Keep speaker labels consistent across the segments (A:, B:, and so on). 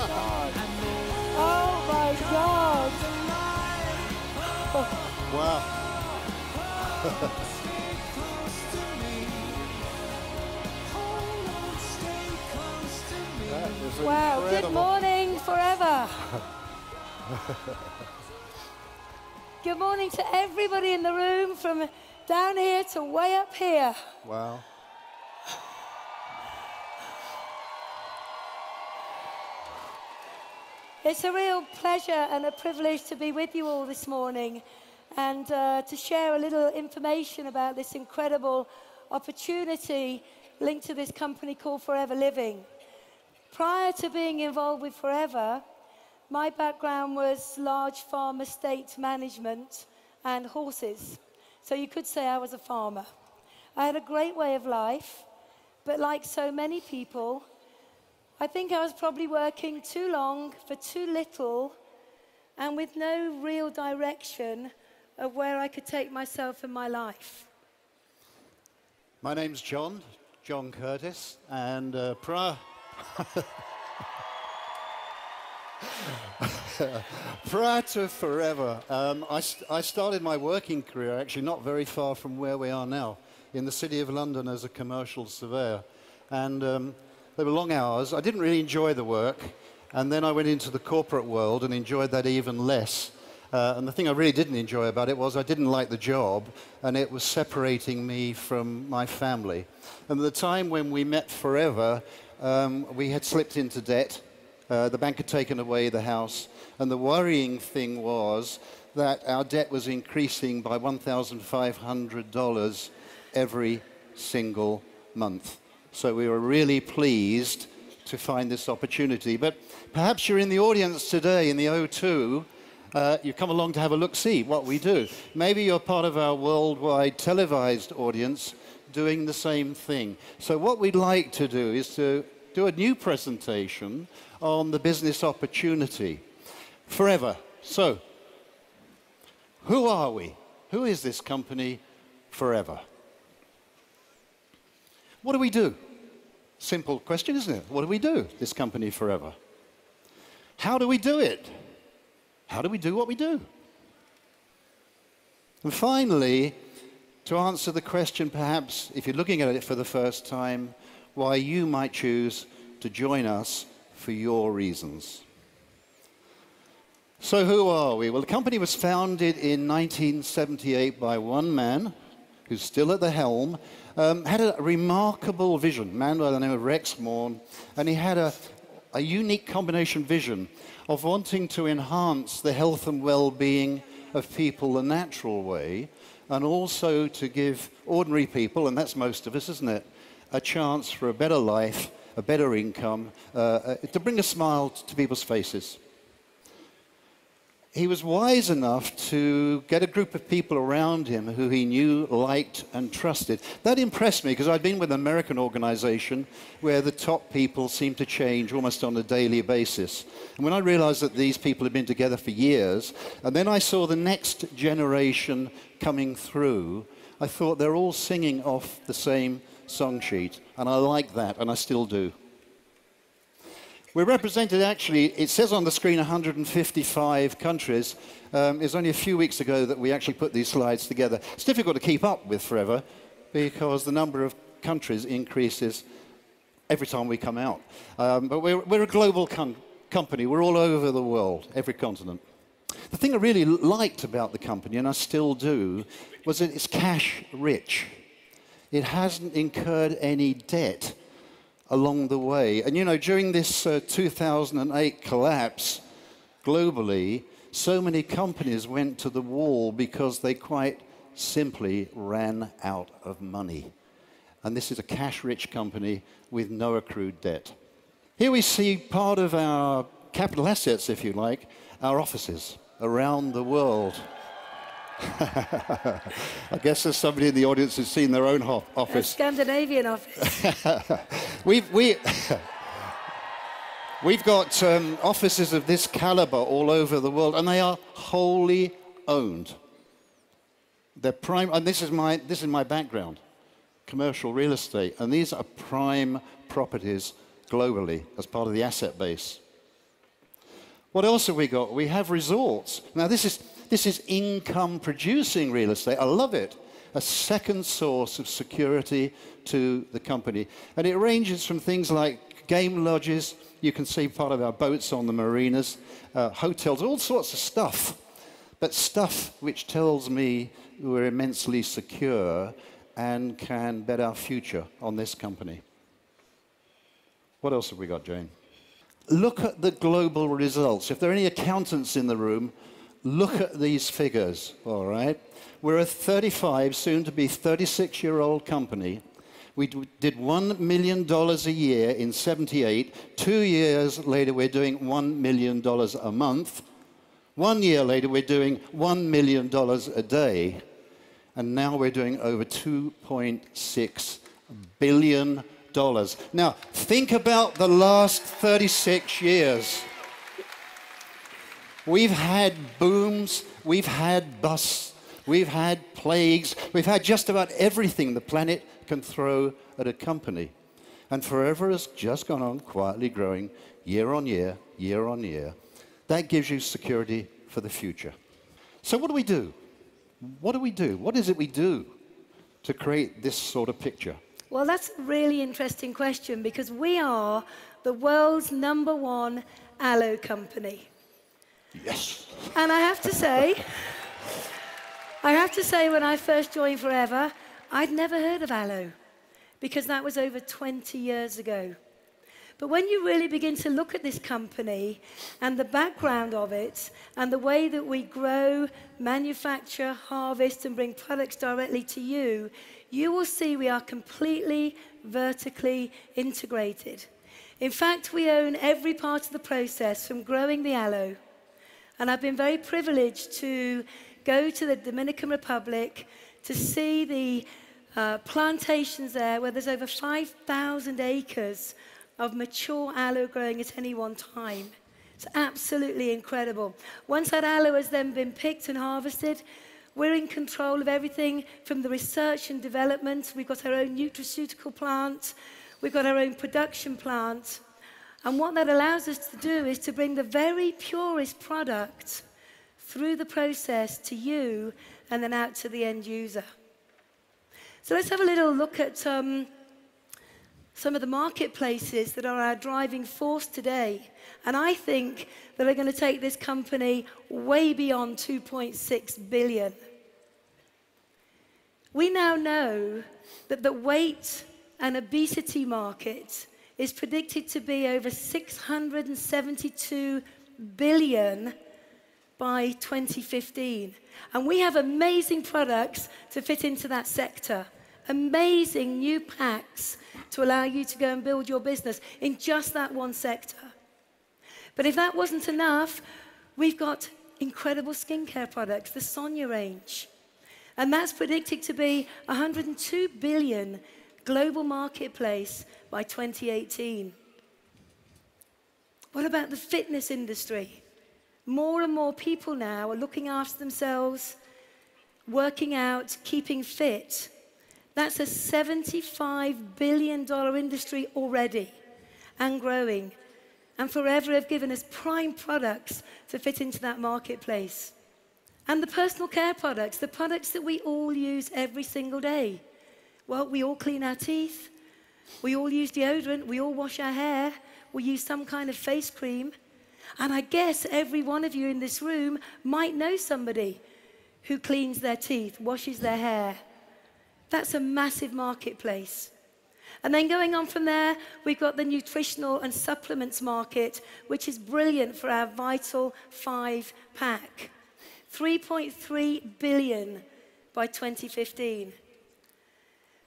A: God. Oh my God.
B: Wow.
A: Wow. Good
B: Incredible.
A: morning, forever. Good morning to everybody in the room, from down here to way up here.
B: Wow.
A: It's a real pleasure and a privilege to be with you all this morning and to share a little information about this incredible opportunity linked to this company called Forever Living. Prior to being involved with Forever, my background was large farm estate management and horses. So you could say I was a farmer. I had a great way of life, but like so many people, I think I was probably working too long for too little and with no real direction of where I could take myself in my life.
B: My name's John Curtis, and prior to Forever, I started my working career actually not very far from where we are now, in the City of London as a commercial surveyor. And they were long hours. I didn't really enjoy the work, and then I went into the corporate world and enjoyed that even less. And the thing I really didn't enjoy about it was I didn't like the job, and it was separating me from my family. And at the time when we met Forever, we had slipped into debt. The bank had taken away the house, and the worrying thing was that our debt was increasing by $1,500 every single month. So we were really pleased to find this opportunity. But perhaps you're in the audience today in the O2. You come along to have a look-see what we do. Maybe you're part of our worldwide televised audience doing the same thing. So what we'd like to do is to do a new presentation on the business opportunity. Forever. So, who are we? Who is this company, Forever? What do we do? Simple question, isn't it? What do we do, this company, Forever? How do we do it? How do we do what we do? And finally, to answer the question, perhaps, if you're looking at it for the first time, why you might choose to join us for your reasons. So who are we? Well, the company was founded in 1978 by one man, who's still at the helm, had a remarkable vision, a man by the name of Rex Morn, and he had a unique combination vision of wanting to enhance the health and well-being of people the natural way, and also to give ordinary people, and that's most of us, isn't it, a chance for a better life, a better income, to bring a smile to people's faces. He was wise enough to get a group of people around him who he knew, liked, and trusted. That impressed me because I'd been with an American organization where the top people seemed to change almost on a daily basis. And when I realized that these people had been together for years, and then I saw the next generation coming through, I thought they're all singing off the same song sheet. And I like that, and I still do. We're represented, actually, it says on the screen 155 countries. It's only a few weeks ago that we actually put these slides together. It's difficult to keep up with Forever because the number of countries increases every time we come out. But we're a global company. We're all over the world, every continent. The thing I really liked about the company, and I still do, was that it's cash rich. It hasn't incurred any debt along the way. And you know, during this 2008 collapse globally, so many companies went to the wall because they quite simply ran out of money. And this is a cash-rich company with no accrued debt. Here we see part of our capital assets, if you like, our offices around the world. I guess there's somebody in the audience who's seen their own office.
A: A Scandinavian office.
B: We've got offices of this caliber all over the world, and they are wholly owned. They're prime, and this is my background, commercial real estate, and these are prime properties globally as part of the asset base. What else have we got? We have resorts. Now, this is income-producing real estate. I love it. A second source of security to the company. And it ranges from things like game lodges. You can see part of our boats on the marinas, hotels, all sorts of stuff. But stuff which tells me we're immensely secure and can bet our future on this company. What else have we got, Jane? Look at the global results. If there are any accountants in the room, look at these figures, all right? We're a 35, soon to be 36-year-old company. We did $1 million a year in '78. 2 years later, we're doing $1 million a month. 1 year later, we're doing $1 million a day. And now we're doing over $2.6 billion. Now, think about the last 36 years. We've had booms, we've had busts, we've had plagues, we've had just about everything the planet can throw at a company. And Forever has just gone on quietly growing year on year, year on year. That gives you security for the future. So what do we do? What do we do? What is it we do to create this sort of picture?
A: Well, that's a really interesting question because we are the world's #1 aloe company.
B: Yes.
A: And I have to say, when I first joined Forever, I'd never heard of aloe because that was over 20 years ago. But when you really begin to look at this company and the background of it and the way that we grow, manufacture, harvest, and bring products directly to you, you will see we are completely vertically integrated. In fact, we own every part of the process from growing the aloe. And I've been very privileged to go to the Dominican Republic to see the plantations there where there's over 5,000 acres of mature aloe growing at any one time. It's absolutely incredible. Once that aloe has then been picked and harvested, we're in control of everything from the research and development. We've got our own nutraceutical plant. We've got our own production plant. And what that allows us to do is to bring the very purest product through the process to you and then out to the end user. So let's have a little look at some of the marketplaces that are our driving force today. And I think that are going to take this company way beyond 2.6 billion. We now know that the weight and obesity market is predicted to be over 672 billion by 2015. And we have amazing products to fit into that sector. Amazing new packs to allow you to go and build your business in just that one sector. But if that wasn't enough, we've got incredible skincare products, the Sonia range. And that's predicted to be 102 billion global marketplace by 2018. What about the fitness industry? More and more people now are looking after themselves, working out, keeping fit. That's a $75 billion industry already and growing. And Forever have given us prime products to fit into that marketplace. And the personal care products, the products that we all use every single day. Well, we all clean our teeth. We all use deodorant. We all wash our hair. We use some kind of face cream. And I guess every one of you in this room might know somebody who cleans their teeth, washes their hair. That's a massive marketplace. And then going on from there, we've got the nutritional and supplements market, which is brilliant for our Vital 5 pack. 3.3 billion by 2015.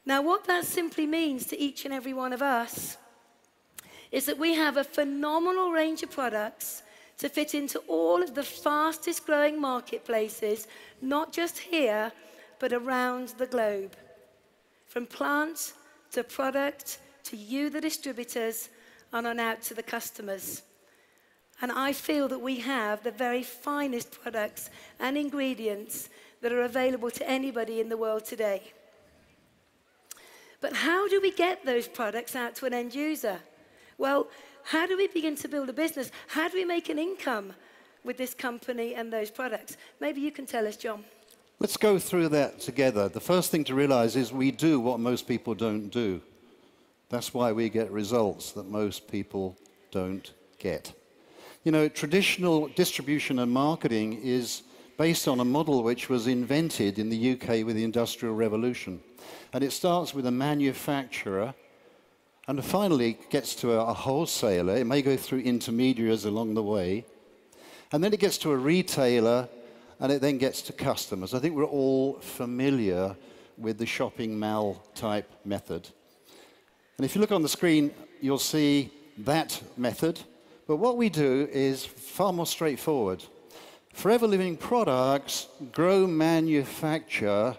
A: Now, what that simply means to each and every one of us is that we have a phenomenal range of products to fit into all of the fastest growing marketplaces, not just here, but around the globe. From plant to product to you, the distributors, and on out to the customers. And I feel that we have the very finest products and ingredients that are available to anybody in the world today. But how do we get those products out to an end user? Well, how do we begin to build a business? How do we make an income with this company and those products? Maybe you can tell us, John.
B: Let's go through that together. The first thing to realize is we do what most people don't do. That's why we get results that most people don't get. You know, traditional distribution and marketing is based on a model which was invented in the UK with the Industrial Revolution. And it starts with a manufacturer and finally gets to a wholesaler. It may go through intermediaries along the way. And then it gets to a retailer, and it then gets to customers. I think we're all familiar with the shopping mall type method. And if you look on the screen, you'll see that method. But what we do is far more straightforward. Forever Living products grow, manufacture,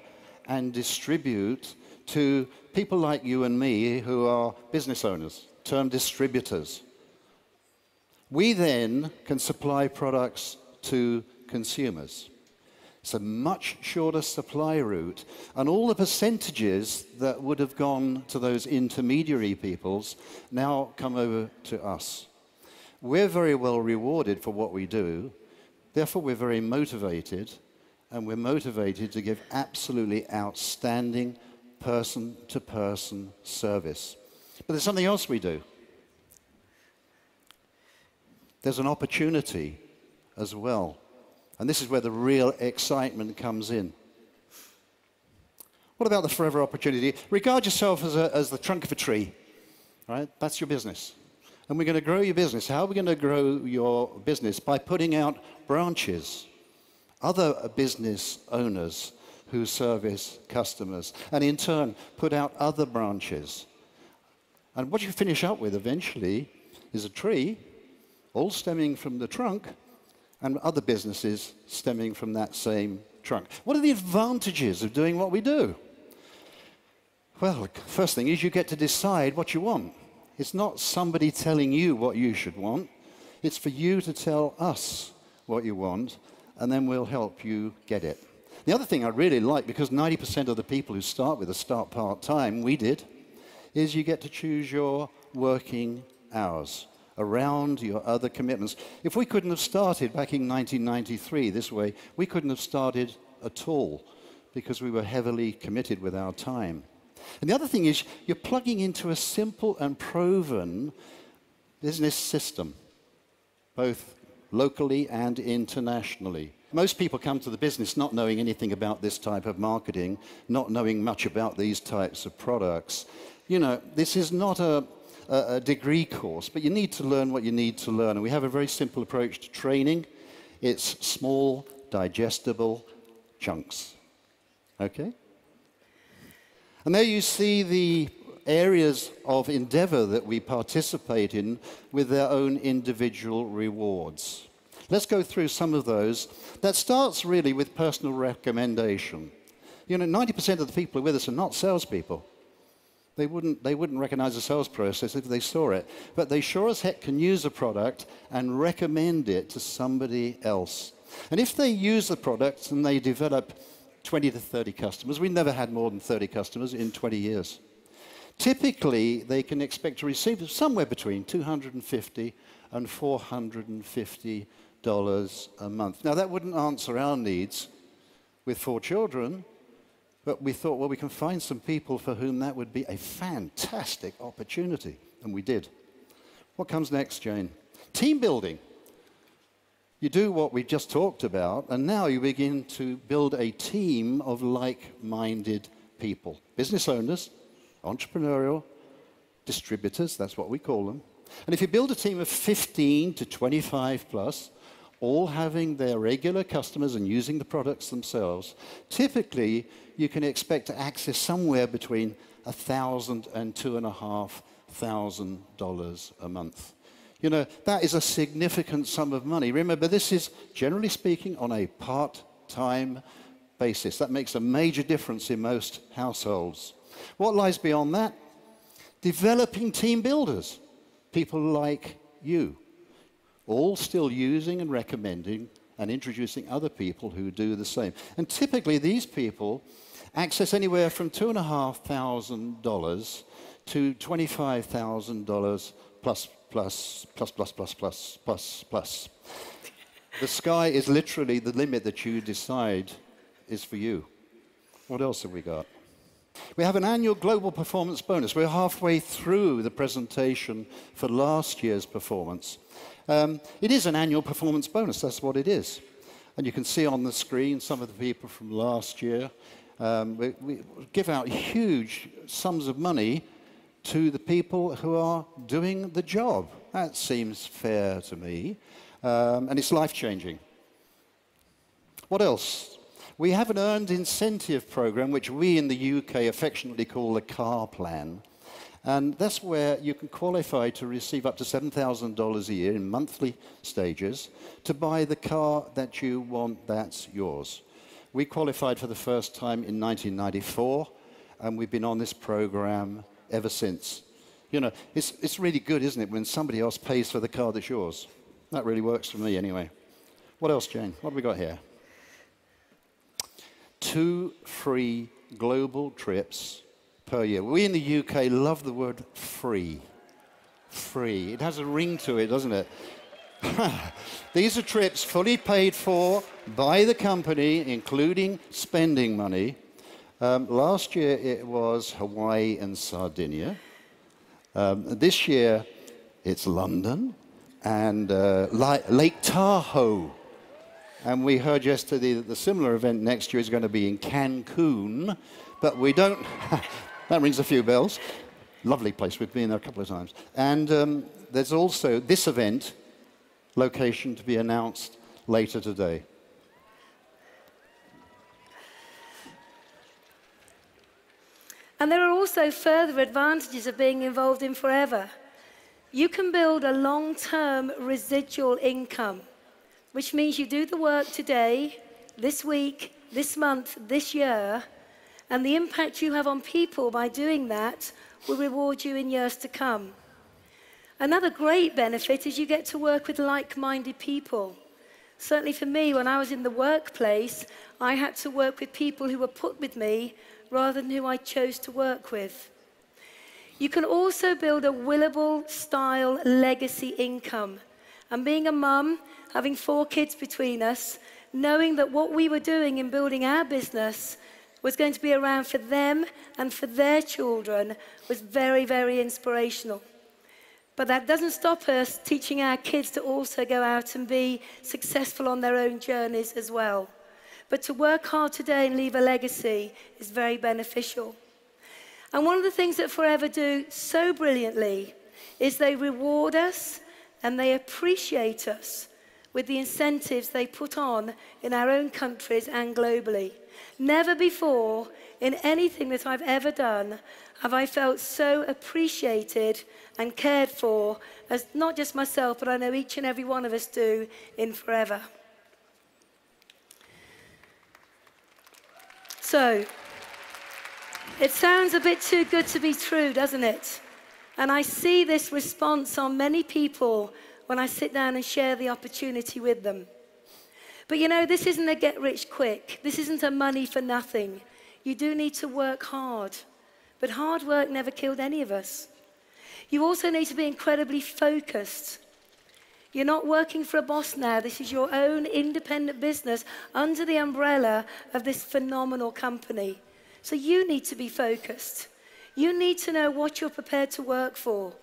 B: and distribute to people like you and me who are business owners, termed distributors. We then can supply products to consumers. It's a much shorter supply route, and all the percentages that would have gone to those intermediary peoples now come over to us. We're very well rewarded for what we do, therefore we're very motivated, and we're motivated to give absolutely outstanding person-to-person service. But there's something else we do. There's an opportunity as well. And this is where the real excitement comes in. What about the forever opportunity? Regard yourself as the trunk of a tree, right? That's your business. And we're going to grow your business. How are we going to grow your business? By putting out branches, other business owners who service customers, and in turn put out other branches. And what you finish up with eventually is a tree, all stemming from the trunk, and other businesses stemming from that same trunk. What are the advantages of doing what we do? Well, the first thing is you get to decide what you want. It's not somebody telling you what you should want. It's for you to tell us what you want, and then we'll help you get it. The other thing I really like, because 90% of the people who start with us start part-time, we did, is you get to choose your working hours around your other commitments. If we couldn't have started back in 1993 this way, we couldn't have started at all because we were heavily committed with our time. And the other thing is you're plugging into a simple and proven business system, both locally and internationally. Most people come to the business not knowing anything about this type of marketing, not knowing much about these types of products. You know, this is not a degree course, but you need to learn what you need to learn. And we have a very simple approach to training. It's small, digestible chunks. Okay? And there you see the areas of endeavor that we participate in with their own individual rewards. Let's go through some of those. That starts really with personal recommendation. You know, 90% of the people who are with us are not salespeople. They wouldn't recognize the sales process if they saw it. But they sure as heck can use a product and recommend it to somebody else. And if they use the product and they develop 20 to 30 customers, we never had more than 30 customers in 20 years. Typically, they can expect to receive somewhere between $250 and $450 a month. Now, that wouldn't answer our needs with 4 children, but we thought, well, we can find some people for whom that would be a fantastic opportunity, and we did. What comes next, Jane? Team building. You do what we just talked about, and now you begin to build a team of like-minded people. Business owners, entrepreneurial, distributors, that's what we call them. And if you build a team of 15 to 25 plus, all having their regular customers and using the products themselves, typically you can expect to access somewhere between $1,000 and $2,500 a month. You know, that is a significant sum of money. Remember, this is, generally speaking, on a part-time basis. That makes a major difference in most households. What lies beyond that? Developing team builders, people like you, all still using and recommending and introducing other people who do the same. And typically these people access anywhere from $2,500 to $25,000 plus, plus, plus, plus, plus, plus, plus, plus. The sky is literally the limit that you decide is for you. What else have we got? We have an annual global performance bonus. We're halfway through the presentation for last year's performance. It is an annual performance bonus, that's what it is. And you can see on the screen some of the people from last year. We give out huge sums of money to the people who are doing the job. That seems fair to me. And it's life-changing. What else? We have an earned incentive program, which we in the UK affectionately call the car plan. And that's where you can qualify to receive up to $7,000 a year in monthly stages to buy the car that you want that's yours. We qualified for the first time in 1994, and we've been on this program ever since. You know, it's really good, isn't it, when somebody else pays for the car that's yours? That really works for me anyway. What else, Jane? What have we got here? 2 free global trips per year. We in the UK love the word free. Free. It has a ring to it, doesn't it? These are trips fully paid for by the company, including spending money. Last year it was Hawaii and Sardinia. This year it's London and Lake Tahoe. And we heard yesterday that the similar event next year is going to be in Cancun, but we don't... That rings a few bells. Lovely place. We've been there a couple of times. And there's also this event, location to be announced later today.
A: And there are also further advantages of being involved in Forever. You can build a long-term residual income, which means you do the work today, this week, this month, this year, and the impact you have on people by doing that will reward you in years to come. Another great benefit is you get to work with like-minded people. Certainly for me, when I was in the workplace, I had to work with people who were put with me rather than who I chose to work with. You can also build a Willable-style legacy income. And being a mum, having 4 kids between us, knowing that what we were doing in building our business was going to be around for them and for their children was very, very inspirational. But that doesn't stop us teaching our kids to also go out and be successful on their own journeys as well. But to work hard today and leave a legacy is very beneficial. And one of the things that Forever do so brilliantly is they reward us and they appreciate us with the incentives they put on in our own countries and globally. Never before in anything that I've ever done have I felt so appreciated and cared for as not just myself, but I know each and every one of us do in Forever. So, it sounds a bit too good to be true, doesn't it? And I see this response on many people when I sit down and share the opportunity with them. But you know, this isn't a get-rich-quick. This isn't a money for nothing. You do need to work hard. But hard work never killed any of us. You also need to be incredibly focused. You're not working for a boss now. This is your own independent business under the umbrella of this phenomenal company. So you need to be focused. You need to know what you're prepared to work for.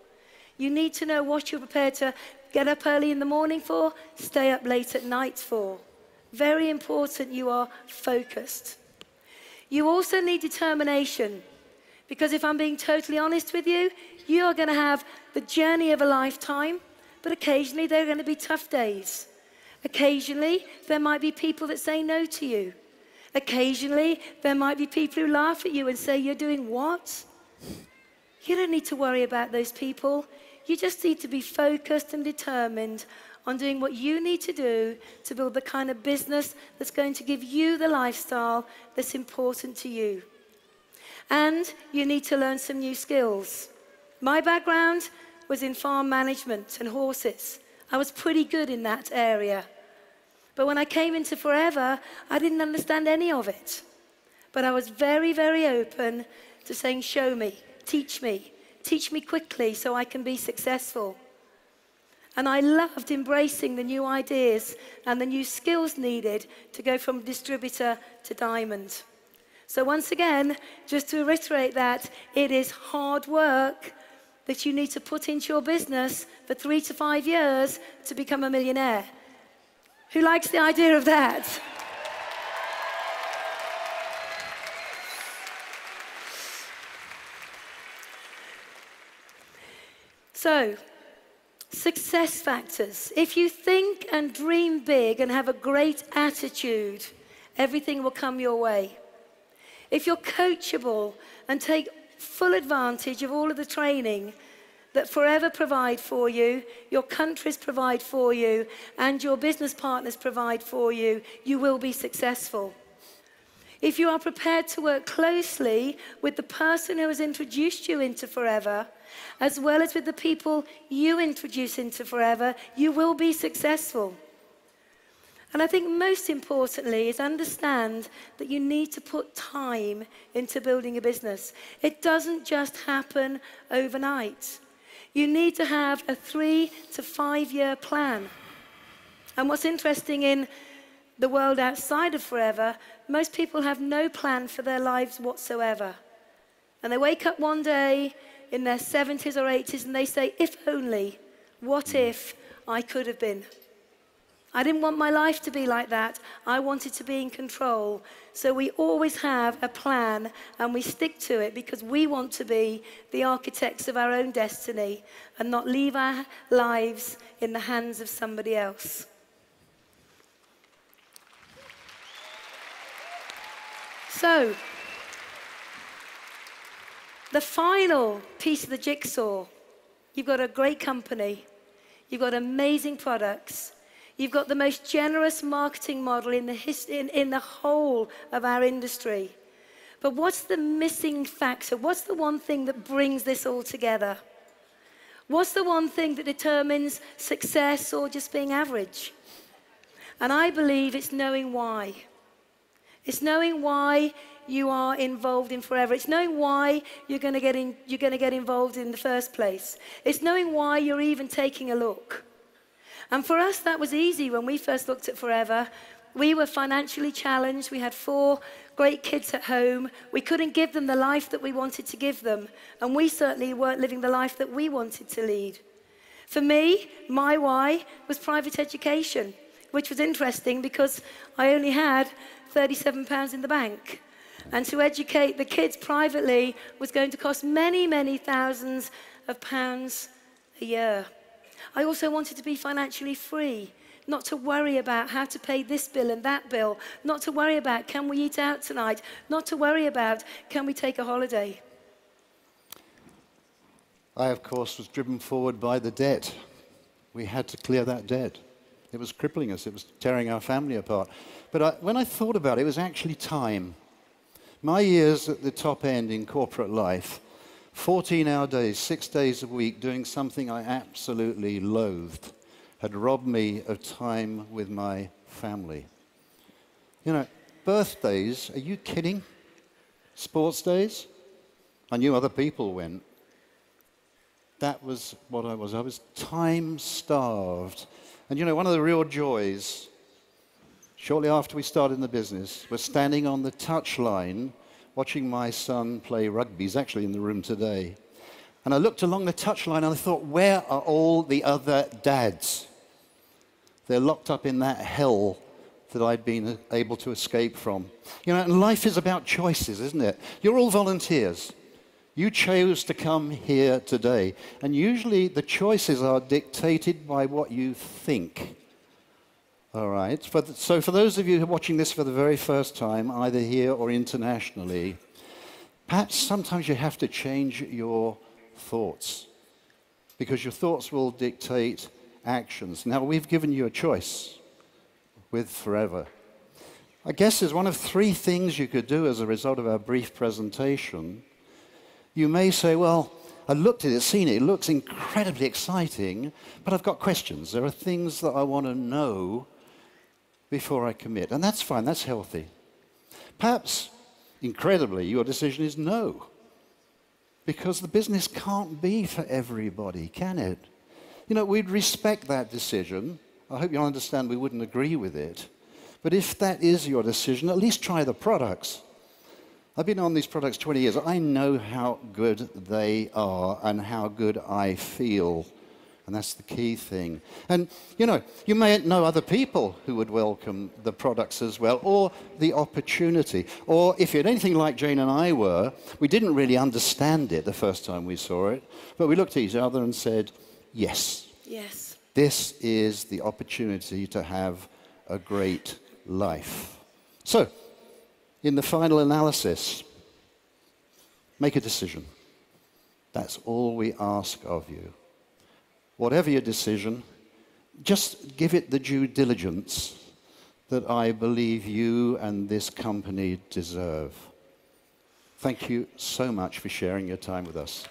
A: You need to know what you're prepared to get up early in the morning for, stay up late at night for. Very important you are focused. You also need determination, because if I'm being totally honest with you, you are going to have the journey of a lifetime, but occasionally there are going to be tough days. Occasionally there might be people that say no to you. Occasionally there might be people who laugh at you and say, "You're doing what?" You don't need to worry about those people. You just need to be focused and determined on doing what you need to do to build the kind of business that's going to give you the lifestyle that's important to you. And you need to learn some new skills. My background was in farm management and horses. I was pretty good in that area. But when I came into Forever, I didn't understand any of it. But I was very, very open to saying, show me, Teach me quickly so I can be successful. And I loved embracing the new ideas and the new skills needed to go from distributor to diamond. So once again, just to reiterate that, it is hard work that you need to put into your business for 3 to 5 years to become a millionaire. Who likes the idea of that? So, success factors. If you think and dream big and have a great attitude, everything will come your way. If you're coachable and take full advantage of all of the training that Forever provide for you, your countries provide for you, and your business partners provide for you, you will be successful. If you are prepared to work closely with the person who has introduced you into Forever, as well as with the people you introduce into Forever, you will be successful. And I think most importantly is understand that you need to put time into building a business. It doesn't just happen overnight. You need to have a 3 to 5 year plan. And what's interesting in the world outside of Forever, most people have no plan for their lives whatsoever. And they wake up one day in their 70s or 80s and they say, if only, what if I could have been? I didn't want my life to be like that. I wanted to be in control. So we always have a plan and we stick to it because we want to be the architects of our own destiny and not leave our lives in the hands of somebody else. So, the final piece of the jigsaw, you've got a great company, you've got amazing products, you've got the most generous marketing model in the whole of our industry. But what's the missing factor? What's the one thing that brings this all together? What's the one thing that determines success or just being average? And I believe it's knowing why. It's knowing why you are involved in Forever. It's knowing why you're going to get involved in the first place. It's knowing why you're even taking a look. And for us, that was easy when we first looked at Forever. We were financially challenged. We had 4 great kids at home. We couldn't give them the life that we wanted to give them. And we certainly weren't living the life that we wanted to lead. For me, my why was private education, which was interesting because I only had £37 in the bank. And to educate the kids privately was going to cost many, many thousands of pounds a year. I also wanted to be financially free, not to worry about how to pay this bill and that bill, not to worry about can we eat out tonight, not to worry about can we take a holiday.
B: I, of course, was driven forward by the debt. We had to clear that debt. It was crippling us. It was tearing our family apart. But when I thought about it, it was actually time. My years at the top end in corporate life, 14-hour days, 6 days a week, doing something I absolutely loathed, had robbed me of time with my family. You know, birthdays, are you kidding? Sports days? I knew other people went. That was what I was. I was time-starved. And you know, one of the real joys, shortly after we started in the business, was standing on the touchline watching my son play rugby. He's actually in the room today. And I looked along the touchline and I thought, where are all the other dads? They're locked up in that hell that I'd been able to escape from. You know, and life is about choices, isn't it? You're all volunteers. You chose to come here today. And usually the choices are dictated by what you think. All right. So for those of you who are watching this for the very first time, either here or internationally, perhaps sometimes you have to change your thoughts because your thoughts will dictate actions. Now, we've given you a choice with Forever. I guess there's one of 3 things you could do as a result of our brief presentation. You may say, well, I looked at it, seen it, it looks incredibly exciting, but I've got questions. There are things that I want to know before I commit. And that's fine, that's healthy. Perhaps, incredibly, your decision is no. because the business can't be for everybody, can it? You know, we'd respect that decision. I hope you'll understand we wouldn't agree with it. But if that is your decision, at least try the products. I've been on these products 20 years. I know how good they are and how good I feel. And that's the key thing. And, you know, you may know other people who would welcome the products as well, or the opportunity. Or if you're anything like Jane and I were, we didn't really understand it the first time we saw it, but we looked at each other and said, yes.
A: Yes.
B: This is the opportunity to have a great life. So, in the final analysis, make a decision. That's all we ask of you. Whatever your decision, just give it the due diligence that I believe you and this company deserve. Thank you so much for sharing your time with us.